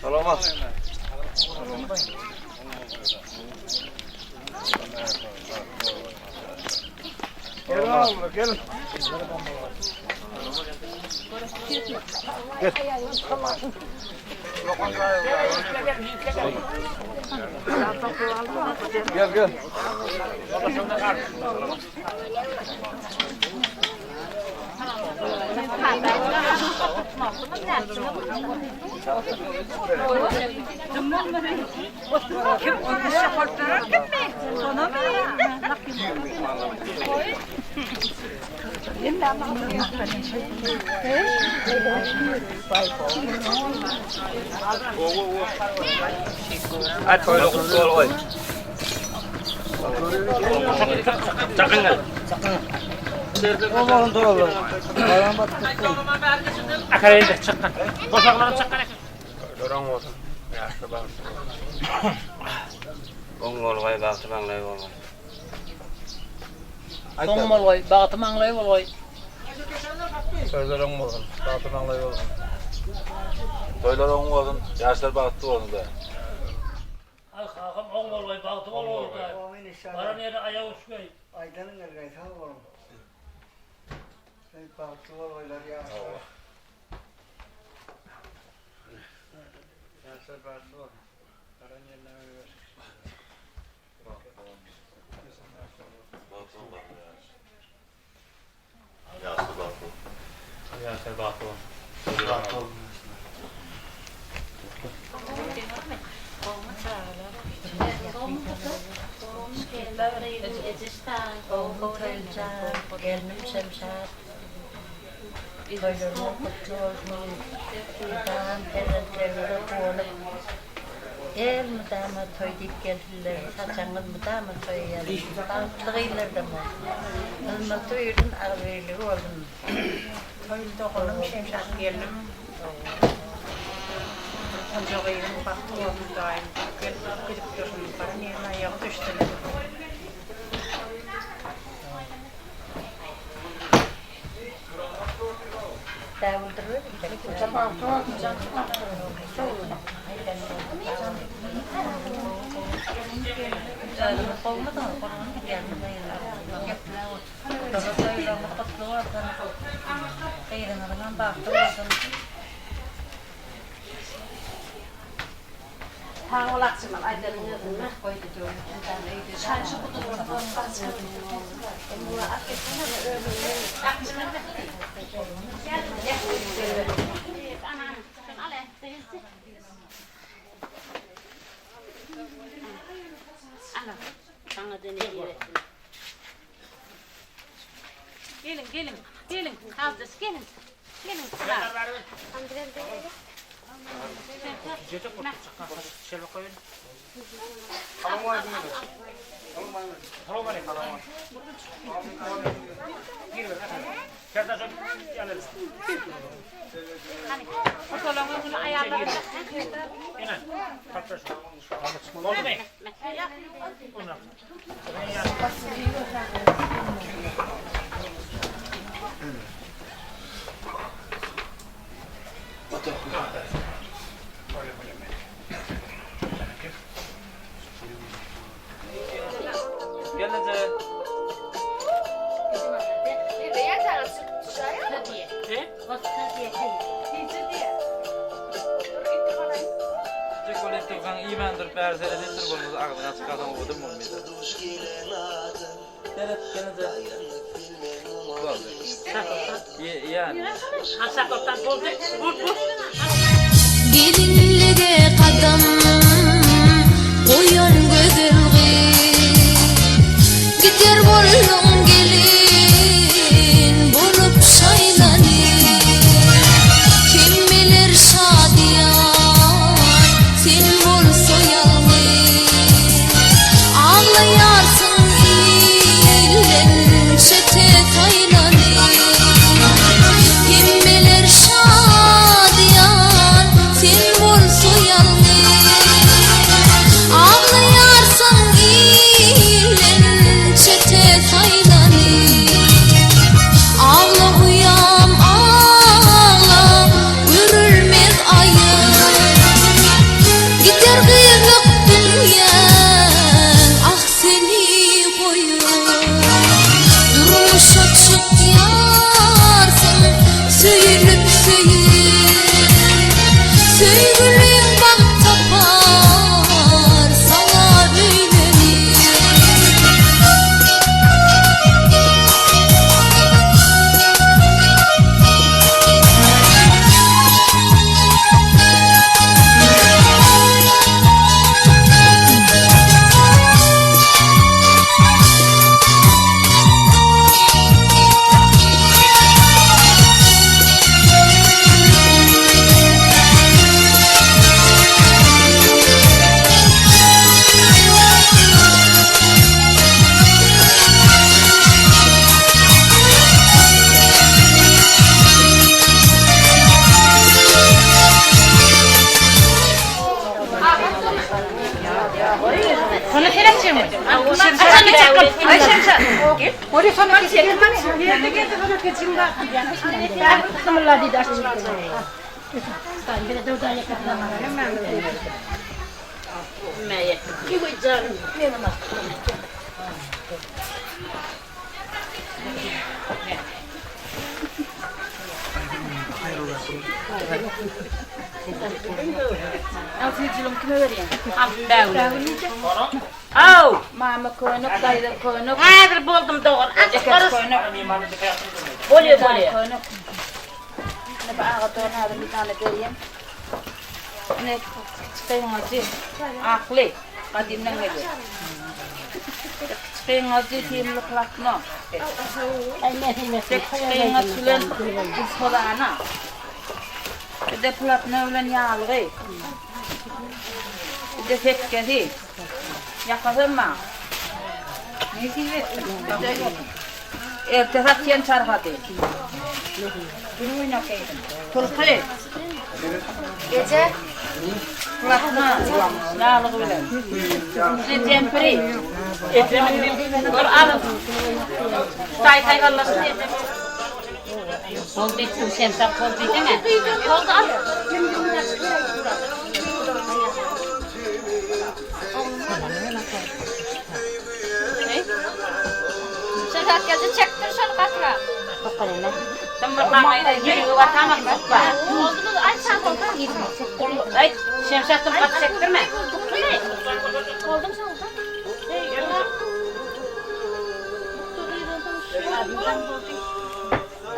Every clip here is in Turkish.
Salamat. Gelin oğlum, gelin. Gel. Gel. Kim onu şapırtırır kim mi? Ona mı? At koy lokun koy. Çakın gel. Oğlum doğru. Ayağım battı. Akaydı çakın. Bosaklarım çakın. Dorong olsun. Yaşlı bak. Ongolgay bagtmanglay bolgay. Son bolgoy, bagtymanglay bolgoy. Sözlerin olsun. Dağıtmanlay olsun. Toylar on olsun. Yaşlar baktı olsun da. Ay xaqım on bolgoy, bagty bolgoy. Baran yere ayağı uçmay. Aydanın gargay sağ olun. Sen baktılar oylar ya. Yaşlar baktı olun. Karan yerine ver. Yaşlar bagty. Geldim Şemşat. Toylarına kutlu olsun. İdam terörleri koğulup. El müdama toy deyip geldiler. Saçanın müdama toy geldi. Dağıtlığı da mı? Hızmı toyun ağırlığı oldum. Toyun doğulum Şemşat geldim. Oncağıyım baktı oldu daim. Gidip durdum. Bana niye ayağı düştüler. Davulduruyor. Tamam. Olmadı mı? Tang olaksın aydanın yanına koydu diyorum. Sen şu kutuları basın. Bunu akıtına da öyle. Akıtına da. Gel. Ana, sen ale. Ana, sana deneyi öğrettim. Gelin. Hazır, gelin. Gelin kızlar. Jete kut çakın. Şöyle koyun. Kalan var mı? Halam var. Gir ver. Kerta çok yanarız. Hani, otolamı bunu ayarlarım. İnan. Kalkış. Oldu mu? Ondan. Gelince Çikolatı imandır berse ededir bolmaz ağzına çıkardan oğudum olmaydı. Gelince yani Hasakottan oldu. Vur. Gelinlere kadam koyan gödürgü gider bollum gelin bulup saylanır kim bilir şadiyan sen bol soyalım ağlayarsın illen çete taylanır kim bilir şadiyan Mama koynuk, dayı koynuk. Hazır buldum doğru. Açık koynuk. Bolye. Koynuk. Ne bağa doğru bir tane vereyim. Ne çıkayım acı. Aklı. Kadimden geliyor. Çıkayım acı timli plakno. Çıkayım acılen isporana. Bir de plakno ölen yağlı. Bir de tekkesi. Yakasın mı? Ne diyeyim? Ertesatyen çarpatı. Turkı. Gece. Kulakma. Yağlı böyle. Bir temperi. Dur alın. Tay kallasın. Kol beksin sen kol değil mi? Kol da al. Herkese çektir şunu katra. Bakalım lan. Tamam mamayı da yürüyor vatamak tutma. Oldunuz ay sen koldan gitme. Ay şemsiyetten kat çektirme. Oldum sen oldu.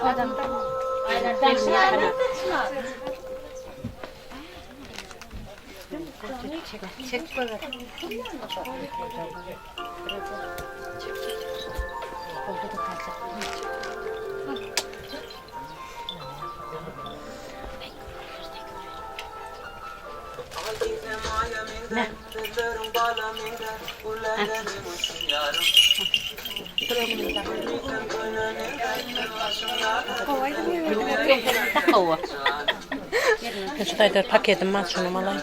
Adam. Aynen temsiyetten. Çek böyle. Şurada paketim var şunu malay.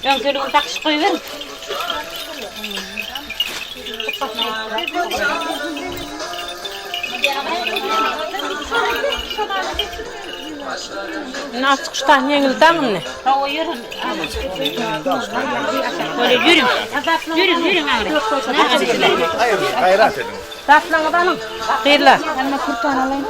Ben telefon takış koyuverim. Nasıl kuştan yengilden mi ne? Ha o yürüm. Böyle yürüm. Yürüm ağrı. Hayrat edin. Tatlan adamım. Hayırlar. Hemen kurtan alayım.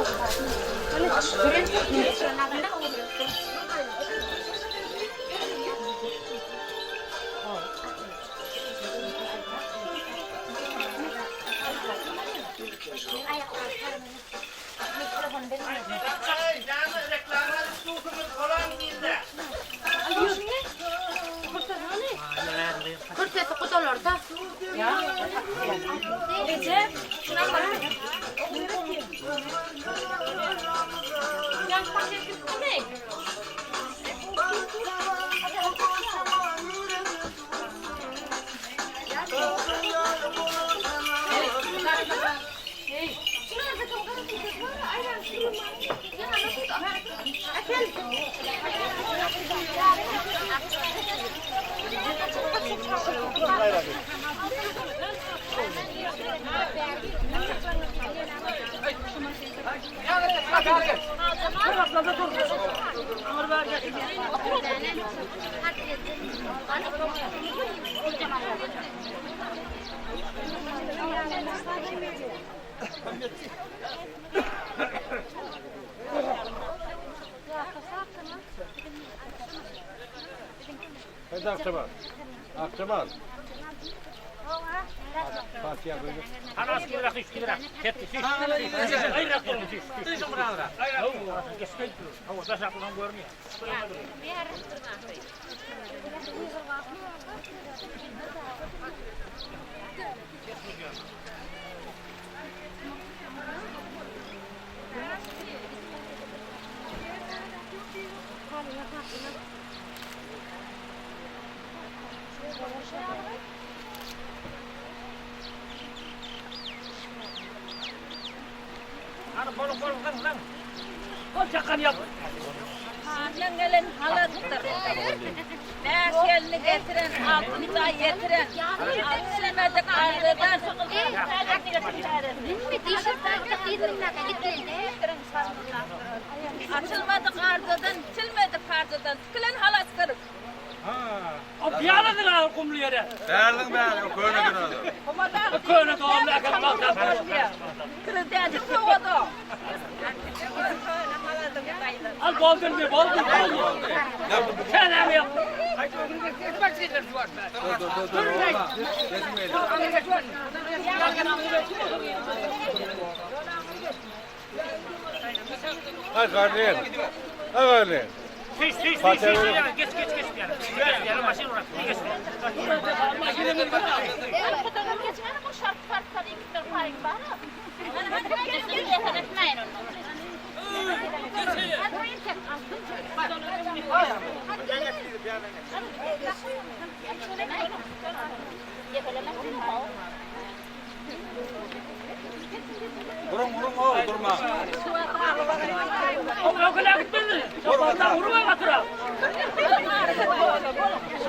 Kurtesi kutularda. Ya. Gece. Şuna bak. Yan paketi bu ne? Hadi akşaman. Akşaman. Fatiha böyle. Anas kira kış kira. Ketti fiş. Ay raktor fiş. Fiş umrara. Ay raktor. Geçti. Hava da şaplan görmüyor. Ana bol lan. Kol çakan yap. Yengelin halatıdır. Merşelini getiren, altını da getiren, silmedi kardıdan. Açılmadı kardıdan, silmedi kardıdan. Sıkılan halattır. O piyanadılar kumlu yere. Değerli o köyüne göre. Köyüne doğumlu akıllı. Kırıdaydı soğudu. Al bozdun bir bozdun. Sen hem yap. Hay kardeşim. Hay kardeşim. Geç geç geç bir yana. Gel maşin uğraş. Geç. Vurun oğlum durma. O kadar gitmedi. Sabahtan vurma batıra.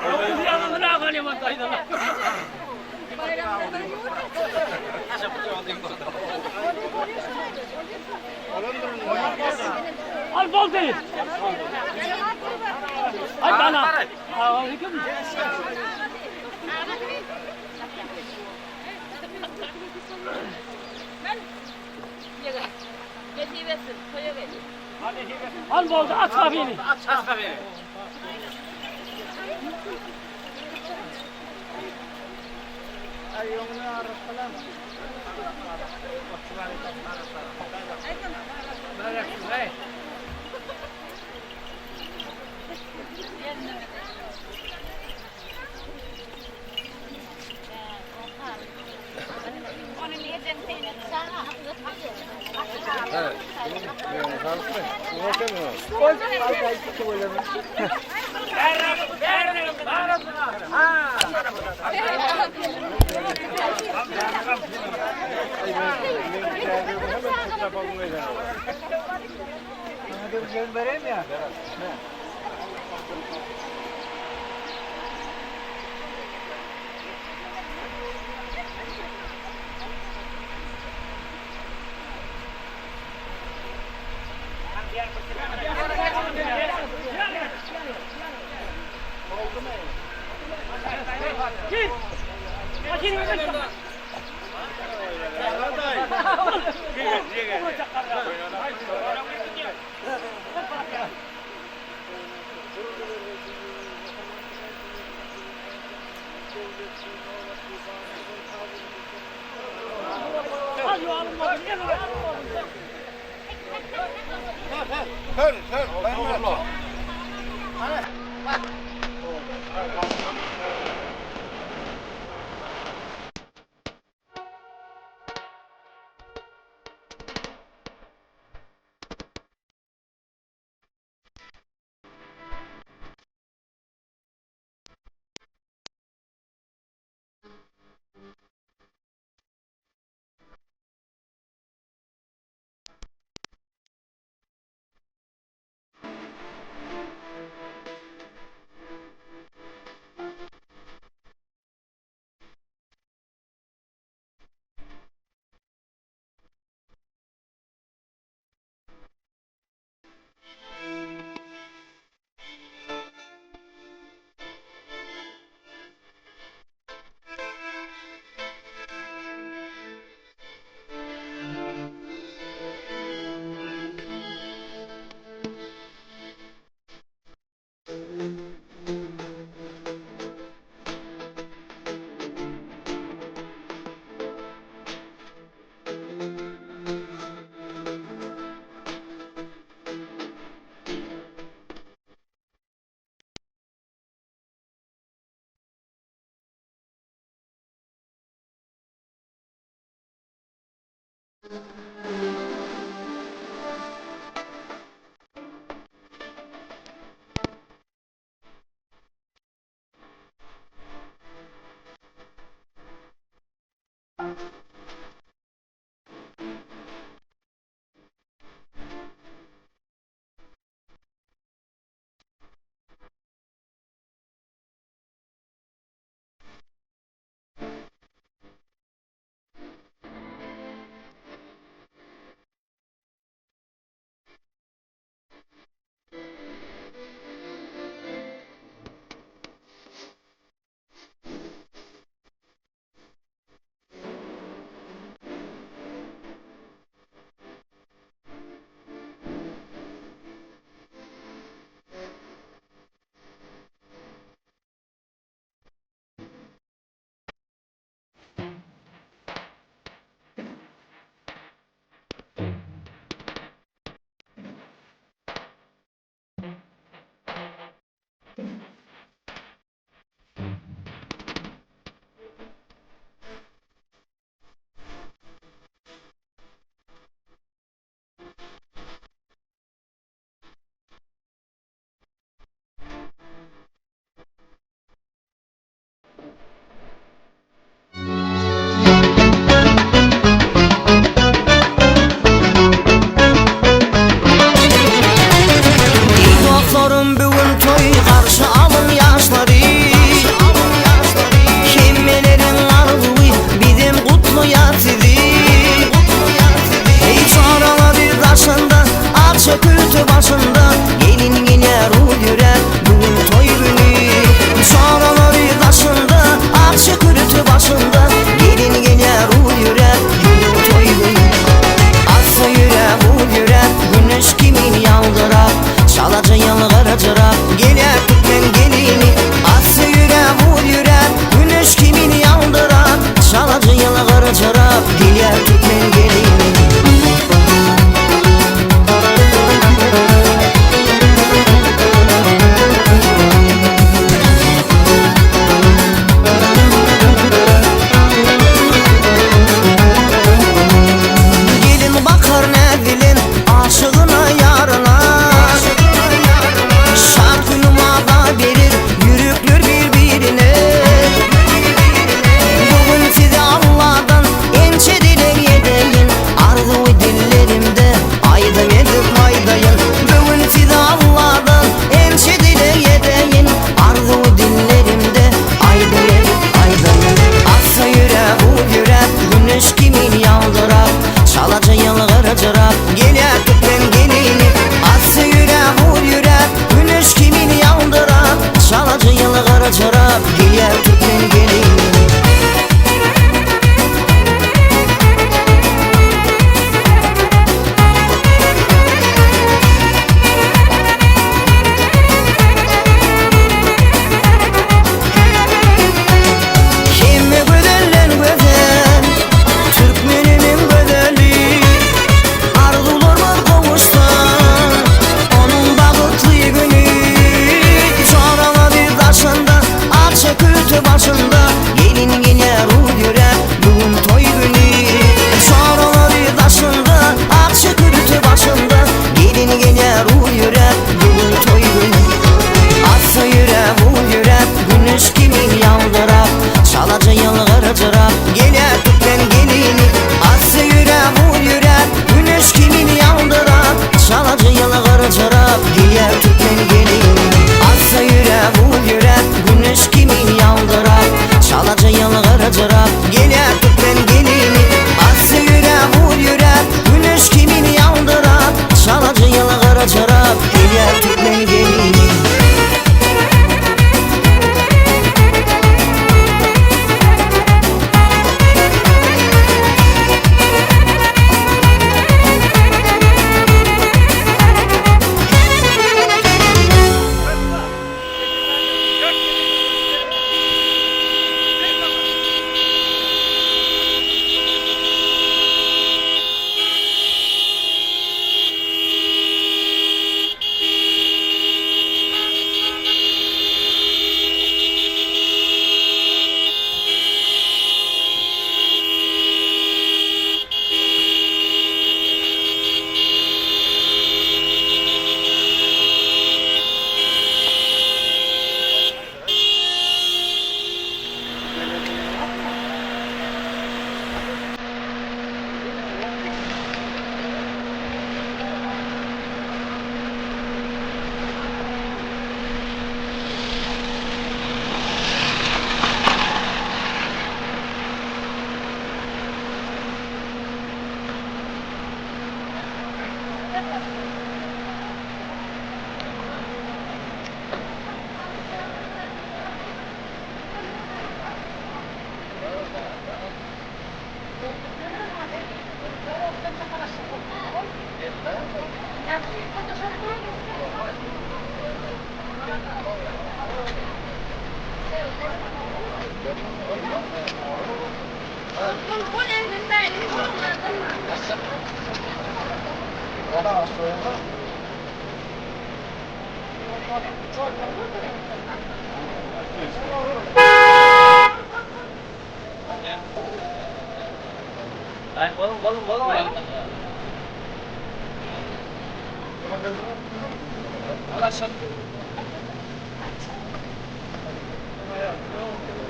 O yanına ağanı bakaydı. Al bol değil. Ay bana. Ağanı kim? Getiversin, koyuverin. Al bol da at kabini. At kabini. Vereyim ya. Git. Makineye git. Hör, hör. gel tut beni gelin.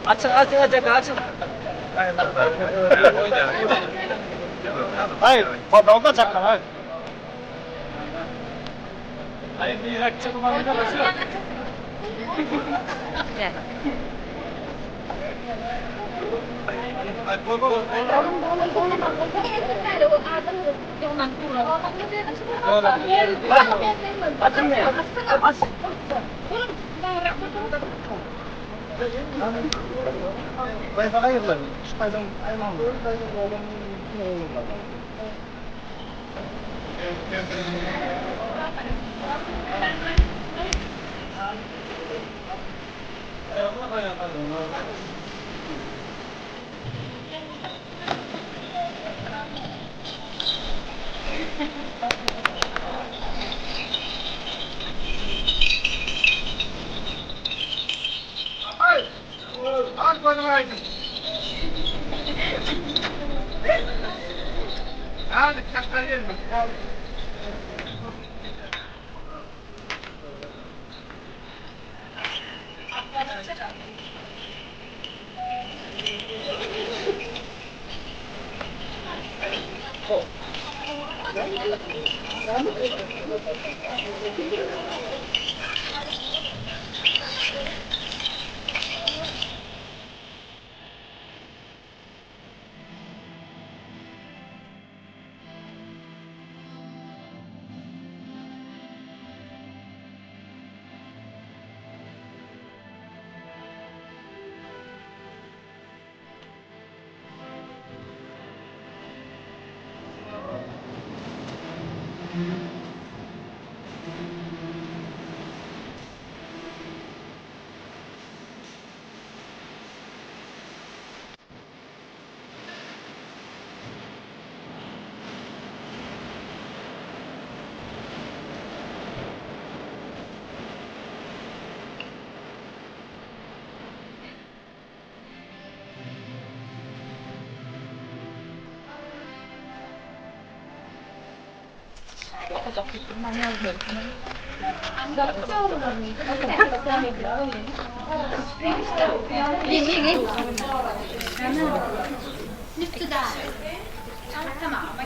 Açın açın. Hayır, dalga çakar hayır. Hayır, bir rakçı kumarına basıyor.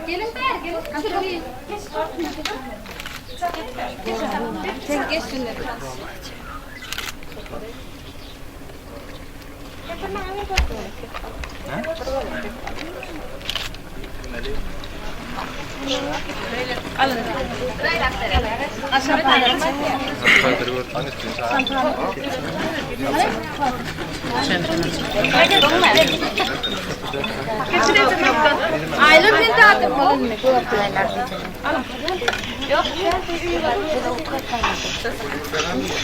Gelin der, gelin. Şurayı. Sen geç şimdi. Aylin ben dağıttım oğlum.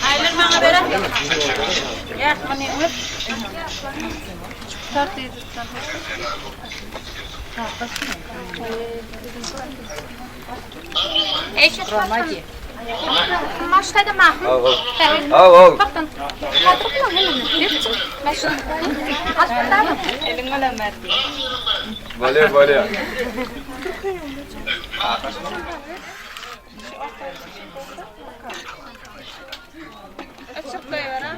Aylin bana ver. Ya hani hep. Eşit bakın. Maçta da mahmut. Al. Bakın. Kadro mu hemen? Geçin. Maçta. Aslında mı? Elin öyle verdi. Valeu. Açık koyuyor ha.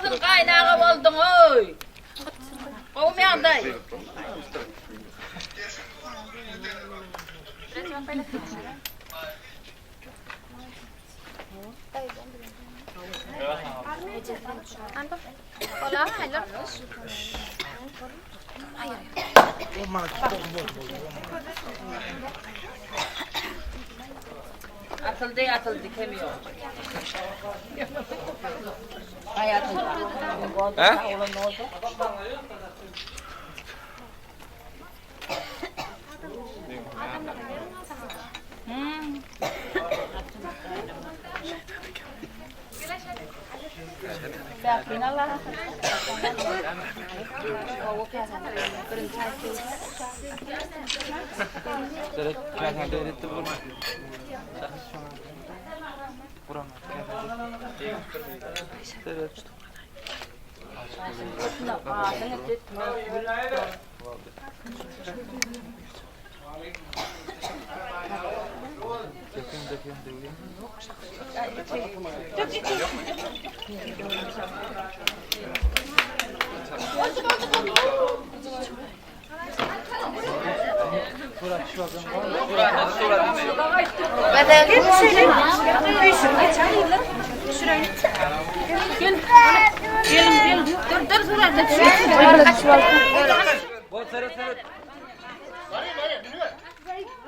Kızım kaynağı oldun oy. Olmayan day. Ola hayır. Atıldı kemiyor. Hayatım. He? Bakın Allah.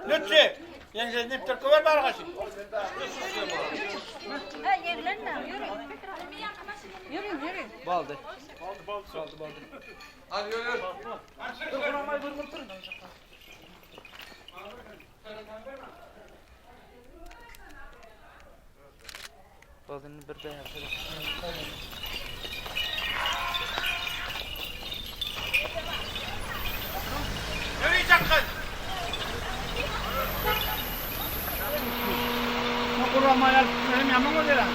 Lütfi. Yenge ne bir kovar var kaşı. Baldı. Hadi yürü. Balını bir de yapalım. Yürüyeceksin. Kuramalar benim yanıma gelen.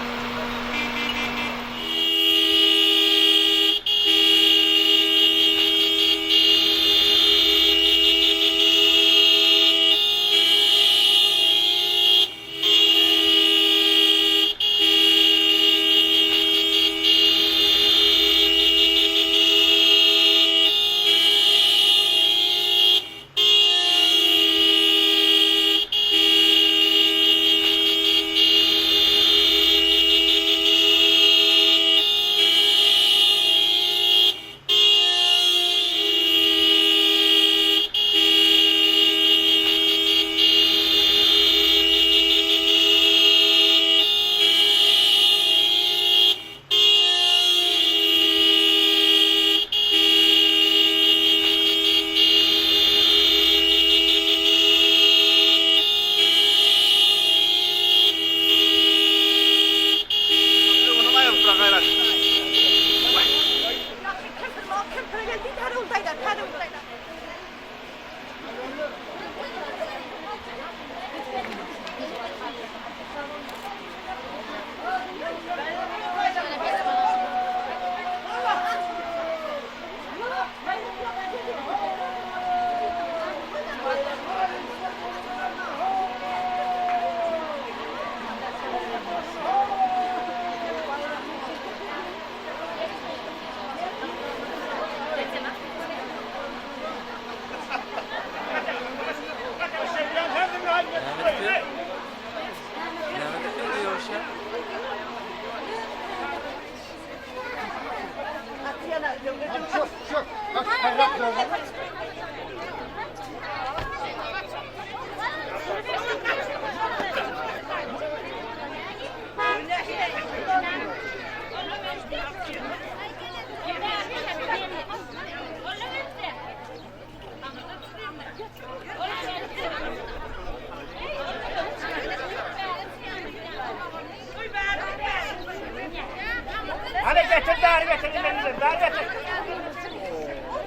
Hadi getir dar getir elinize dar getir.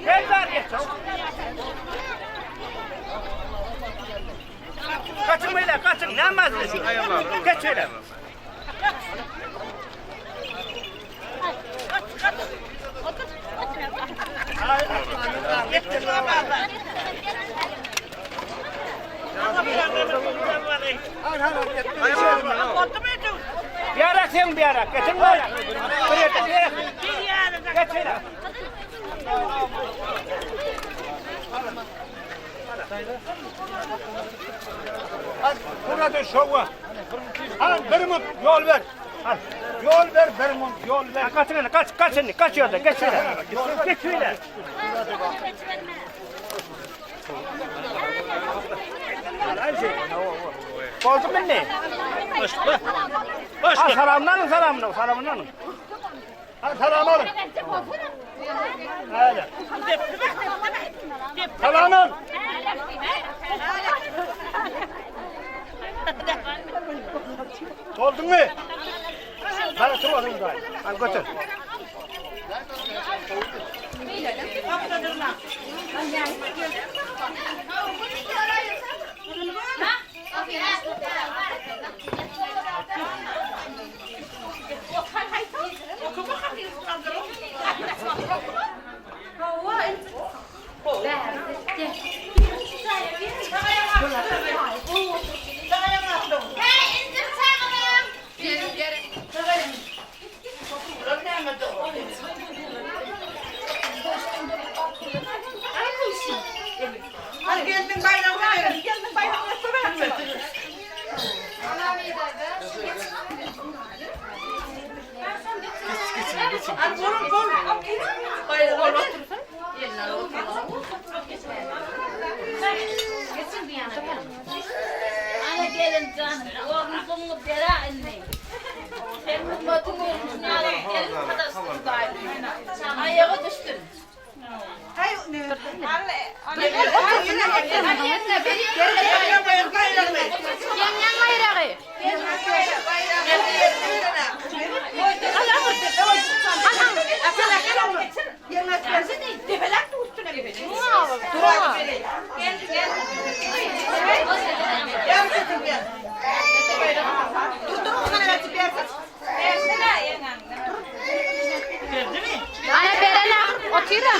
Gel dar getir. Kaçın beyler kaçın ne mazlısın? Geç öyle. Getir baba. Bir ara sen bir ara. Geçin böyle. Buraya getir. Getir. Hadi burada şova. Hadi benim yol ver. Hadi. Yol ver benim yol ver. Kaçın kaç yolda geç şöyle. Geç şöyle. Bozdun beni. Boş. Selamlanın. Hadi selam olun. Hadi. Selamın. Bozdun mu? Bana sormadın daha. Hadi götür. Hadi geldin bayramına söyle. Hadi vurun. Bayramına otursun. Geçin bir yana. Ana gelin canım. Oğlum bunu dera anne. Sen bu batı olmuş ne alalım? Gelin kadar sıkıntı. Ayağa düştün. Hayır ne? Ana berena otira.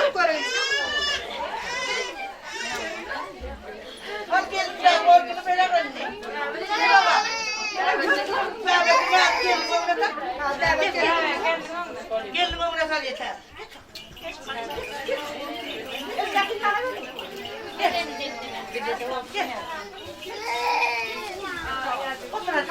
Gelin ona sal yeter. Otur hadi.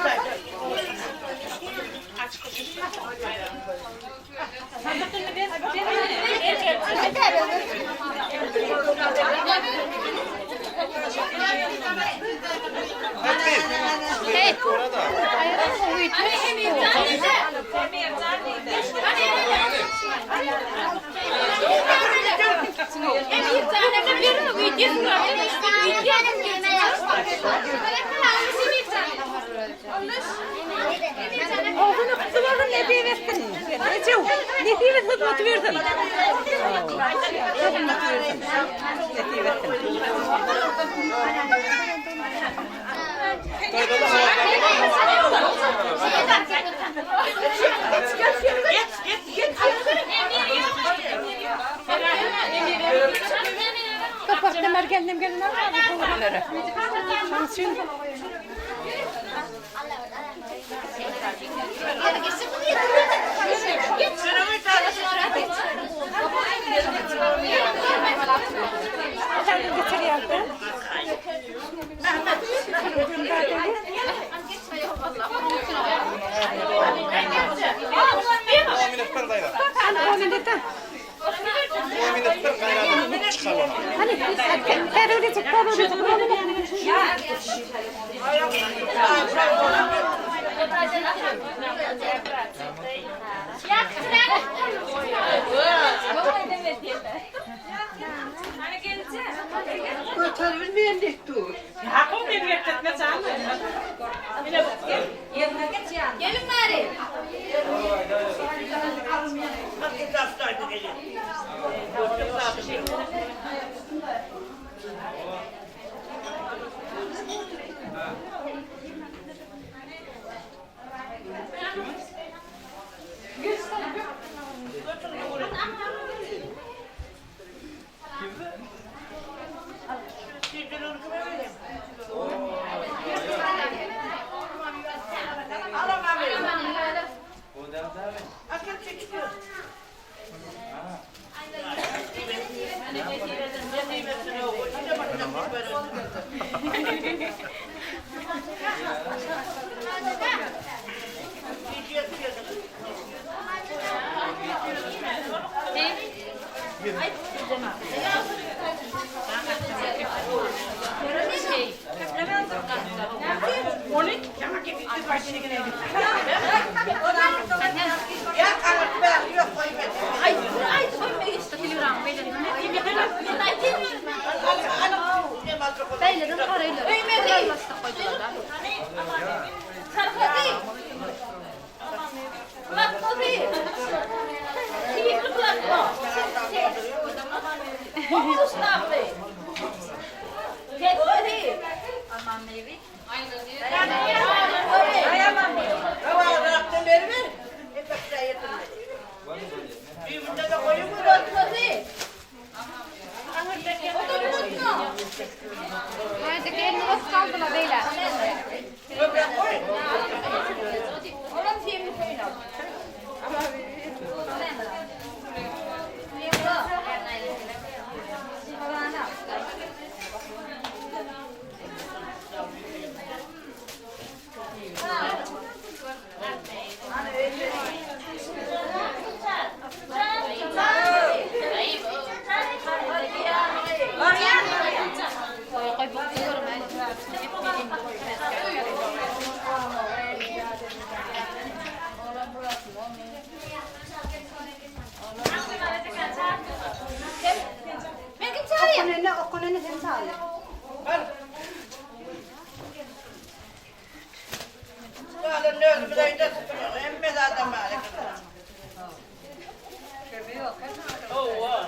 Hey. Ayran uyutu. Oğlunu kutularını ne diye verdin? Ne diye hizmet verdin? Kapakta merkezim gelin ama bu bunları. Şansın. Gelin bari. Hadi gelin nasıl kaldılar beyler? Oh, wow.